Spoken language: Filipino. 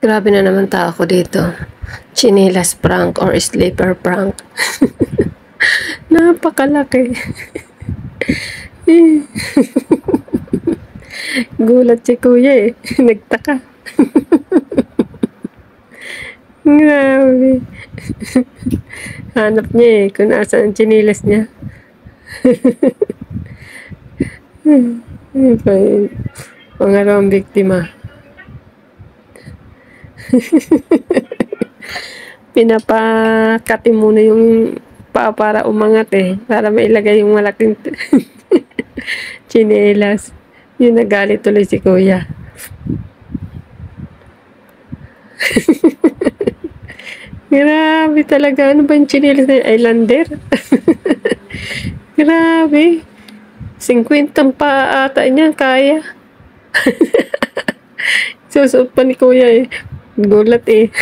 Grabe na naman tao ko dito. Chinelas prank or sleeper prank. Napakalaki. Gulat si kuya eh. Nagtaka. Grabe. Hanap niya eh kung nasa ang chinelas niya. Pangalawang biktima. Pinapakati muna yung paa para umangat eh. Para mailagay yung malaking chinelas. Yung nagalit tuloy si kuya. Grabe talaga. Ano ba yung chinelas na yun? Islander? Grabe. 50 pa ata niya. Kaya. Susuot pa ni kuya eh. Gulat eh.